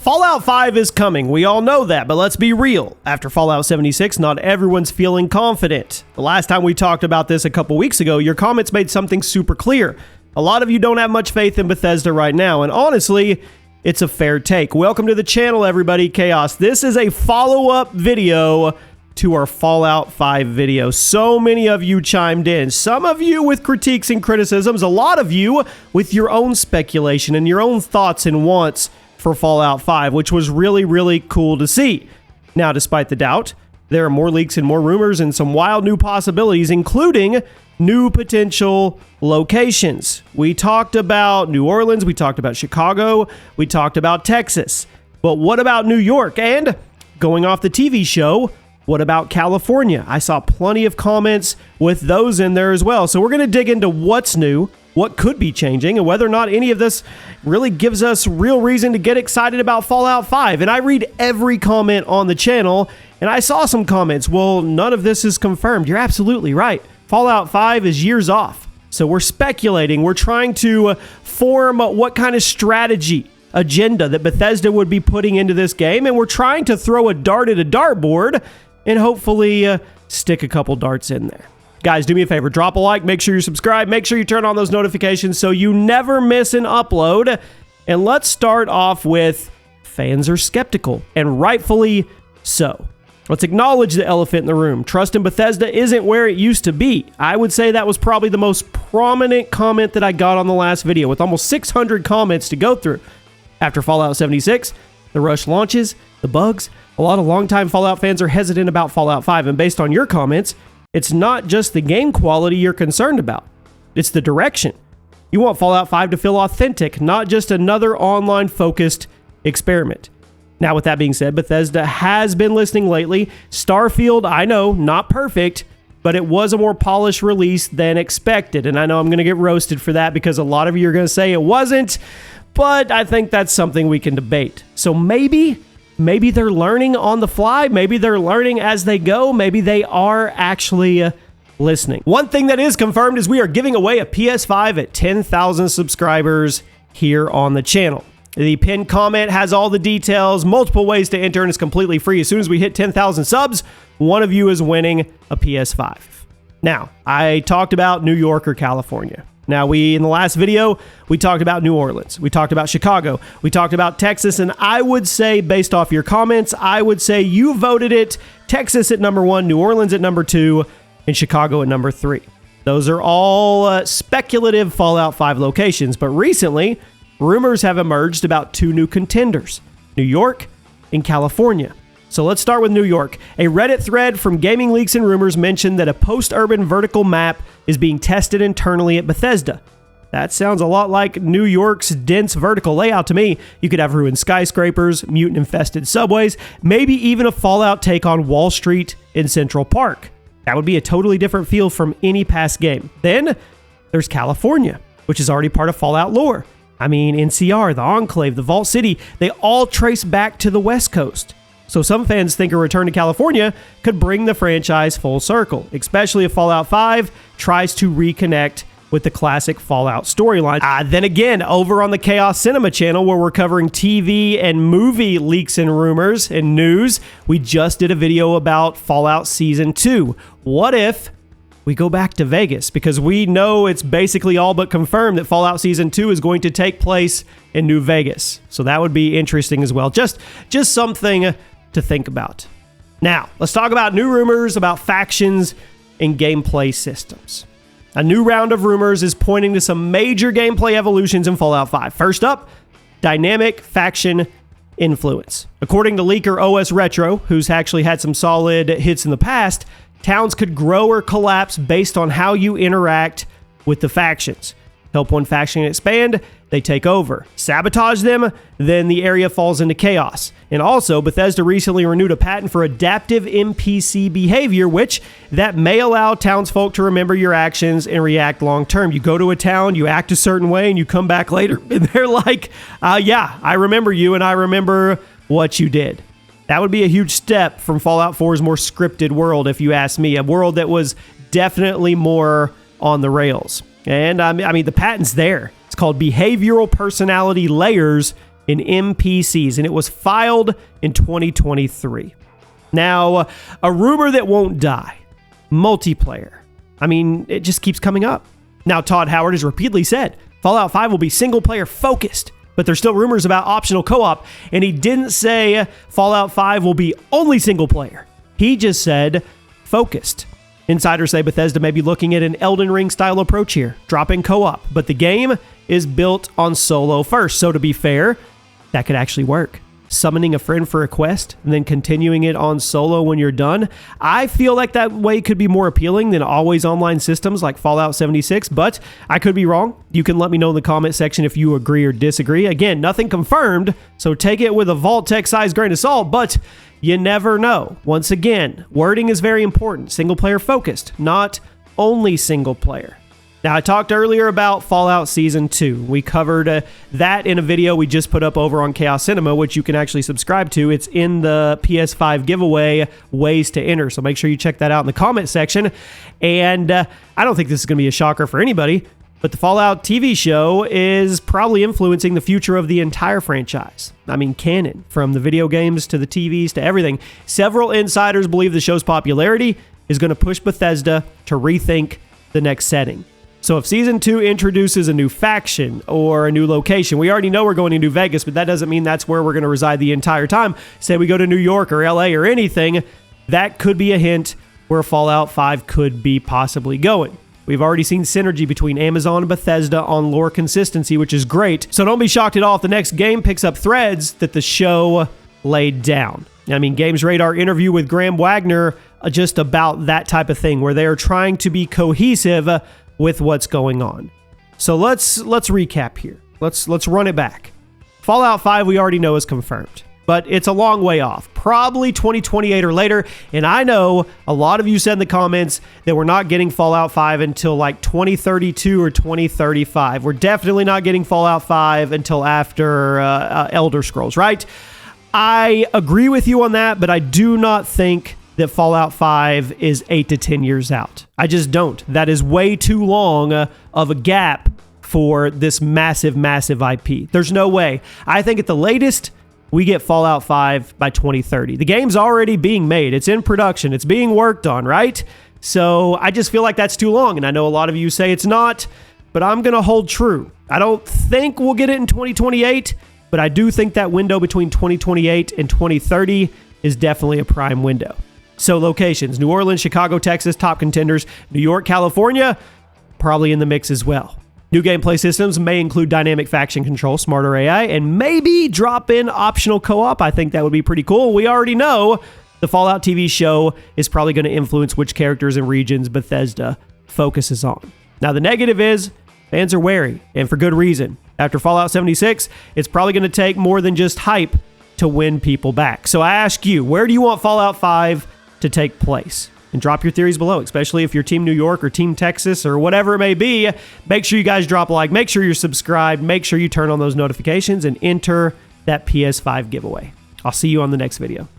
Fallout 5 is coming, we all know that, but let's be real. After Fallout 76, not everyone's feeling confident. The last time we talked about this a couple weeks ago, your comments made something super clear. A lot of you don't have much faith in Bethesda right now, and honestly, it's a fair take. Welcome to the channel, everybody, Chaos. This is a follow-up video to our Fallout 5 video. So many of you chimed in. Some of you with critiques and criticisms, a lot of you with your own speculation and your own thoughts and wants for Fallout 5, which was really cool to see. Now, despite the doubt, there are more leaks and more rumors and some wild new possibilities, including new potential locations. We talked about New Orleans, we talked about Chicago, we talked about Texas. But what about New York? And going off the TV show, what about California? I saw plenty of comments with those in there as well. So we're going to dig into what's new, what could be changing, and whether or not any of this really gives us real reason to get excited about Fallout 5. And I read every comment on the channel, and I saw some comments. Well, none of this is confirmed. You're absolutely right. Fallout 5 is years off. So we're speculating. We're trying to form what kind of strategy, agenda that Bethesda would be putting into this game. And we're trying to throw a dart at a dartboard and hopefully stick a couple darts in there. Guys, do me a favor, drop a like, make sure you subscribe, make sure you turn on those notifications so you never miss an upload. And let's start off with fans are skeptical, and rightfully so. Let's acknowledge the elephant in the room. Trust in Bethesda isn't where it used to be. I would say that was probably the most prominent comment that I got on the last video, with almost 600 comments to go through. After Fallout 76, the rush launches, the bugs, a lot of longtime Fallout fans are hesitant about Fallout 5, and based on your comments, it's not just the game quality you're concerned about. It's the direction. You want Fallout 5 to feel authentic, not just another online-focused experiment. Now, with that being said, Bethesda has been listening lately. Starfield, I know, not perfect, but it was a more polished release than expected. And I know I'm going to get roasted for that because a lot of you are going to say it wasn't, but I think that's something we can debate. So maybe they're learning on the fly. Maybe they're learning as they go. Maybe they are actually listening. One thing that is confirmed is we are giving away a PS5 at 10,000 subscribers here on the channel. The pinned comment has all the details, multiple ways to enter, and it's completely free. As soon as we hit 10,000 subs, one of you is winning a PS5. Now, I talked about New York or California. Now, in the last video, we talked about New Orleans. We talked about Chicago. We talked about Texas. And I would say, based off your comments, I would say you voted it Texas at number 1, New Orleans at number 2, and Chicago at number 3. Those are all speculative Fallout 5 locations. But recently, rumors have emerged about 2 new contenders, New York and California. So let's start with New York. A Reddit thread from Gaming Leaks and Rumors mentioned that a post-urban vertical map is being tested internally at Bethesda. That sounds a lot like New York's dense vertical layout to me. You could have ruined skyscrapers, mutant-infested subways, maybe even a Fallout take on Wall Street in Central Park. That would be a totally different feel from any past game. Then there's California, which is already part of Fallout lore. I mean, NCR, the Enclave, the Vault City, they all trace back to the West Coast. So some fans think a return to California could bring the franchise full circle, especially if Fallout 5 tries to reconnect with the classic Fallout storyline. Then again, over on the Chaos Cinema channel, where we're covering TV and movie leaks and rumors and news, we just did a video about Fallout Season 2. What if we go back to Vegas? Because we know it's basically all but confirmed that Fallout Season 2 is going to take place in New Vegas. So that would be interesting as well. Just something to think about. Now, let's talk about new rumors about factions and gameplay systems. A new round of rumors is pointing to some major gameplay evolutions in Fallout 5. First up, dynamic faction influence. According to leaker OS Retro, who's actually had some solid hits in the past, towns could grow or collapse based on how you interact with the factions. Help one faction expand, they take over. Sabotage them, then the area falls into chaos. And also, Bethesda recently renewed a patent for adaptive NPC behavior, which that may allow townsfolk to remember your actions and react long term. You go to a town, you act a certain way, and you come back later, and they're like, yeah, I remember you, and I remember what you did. That would be a huge step from Fallout 4's more scripted world, if you ask me. A world that was definitely more on the rails. And I mean, the patent's there. It's called Behavioral Personality Layers in NPCs, and it was filed in 2023. Now, a rumor that won't die, multiplayer. I mean, it just keeps coming up. Now, Todd Howard has repeatedly said Fallout 5 will be single-player focused, but there's still rumors about optional co-op, and he didn't say Fallout 5 will be only single-player. He just said focused. Insiders say Bethesda may be looking at an Elden Ring-style approach here, dropping co-op, but the game is built on solo first, so to be fair, that could actually work. Summoning a friend for a quest and then continuing it on solo when you're done. I feel like that way could be more appealing than always online systems like Fallout 76, but I could be wrong. You can let me know in the comment section if you agree or disagree. Again, nothing confirmed, so take it with a Vault-Tec-sized grain of salt, but you never know. Once again, wording is very important. Single player focused, not only single player. Now, I talked earlier about Fallout Season 2. We covered that in a video we just put up over on Chaos Cinema, which you can actually subscribe to. It's in the PS5 giveaway, ways to enter. So make sure you check that out in the comment section. And I don't think this is going to be a shocker for anybody, but the Fallout TV show is probably influencing the future of the entire franchise. I mean, canon, from the video games to the TVs to everything. Several insiders believe the show's popularity is going to push Bethesda to rethink the next setting. So if Season 2 introduces a new faction or a new location, we already know we're going to New Vegas, but that doesn't mean that's where we're going to reside the entire time. Say we go to New York or LA or anything, that could be a hint where Fallout 5 could be possibly going. We've already seen synergy between Amazon and Bethesda on lore consistency, which is great. So don't be shocked at all if the next game picks up threads that the show laid down. I mean, Games Radar interview with Graham Wagner just about that type of thing, where they are trying to be cohesive with what's going on. So let's recap here. Let's run it back. Fallout 5 we already know is confirmed, but it's a long way off. Probably 2028 or later, and I know a lot of you said in the comments that we're not getting Fallout 5 until like 2032 or 2035. We're definitely not getting Fallout 5 until after Elder Scrolls, right? I agree with you on that, but I do not think that Fallout 5 is 8 to 10 years out. I just don't. That is way too long of a gap for this massive, massive IP. There's no way. I think at the latest, we get Fallout 5 by 2030. The game's already being made. It's in production. It's being worked on, right? So I just feel like that's too long, and I know a lot of you say it's not, but I'm going to hold true. I don't think we'll get it in 2028, but I do think that window between 2028 and 2030 is definitely a prime window. So locations, New Orleans, Chicago, Texas, top contenders. New York, California, probably in the mix as well. New gameplay systems may include dynamic faction control, smarter AI, and maybe drop in optional co-op. I think that would be pretty cool. We already know the Fallout TV show is probably going to influence which characters and regions Bethesda focuses on. Now, the negative is fans are wary, and for good reason. After Fallout 76, it's probably going to take more than just hype to win people back. So I ask you, where do you want Fallout 5 to take place? And drop your theories below, especially if you're Team New York or Team Texas or whatever it may be. Make sure you guys drop a like, make sure you're subscribed, make sure you turn on those notifications and enter that PS5 giveaway. I'll see you on the next video.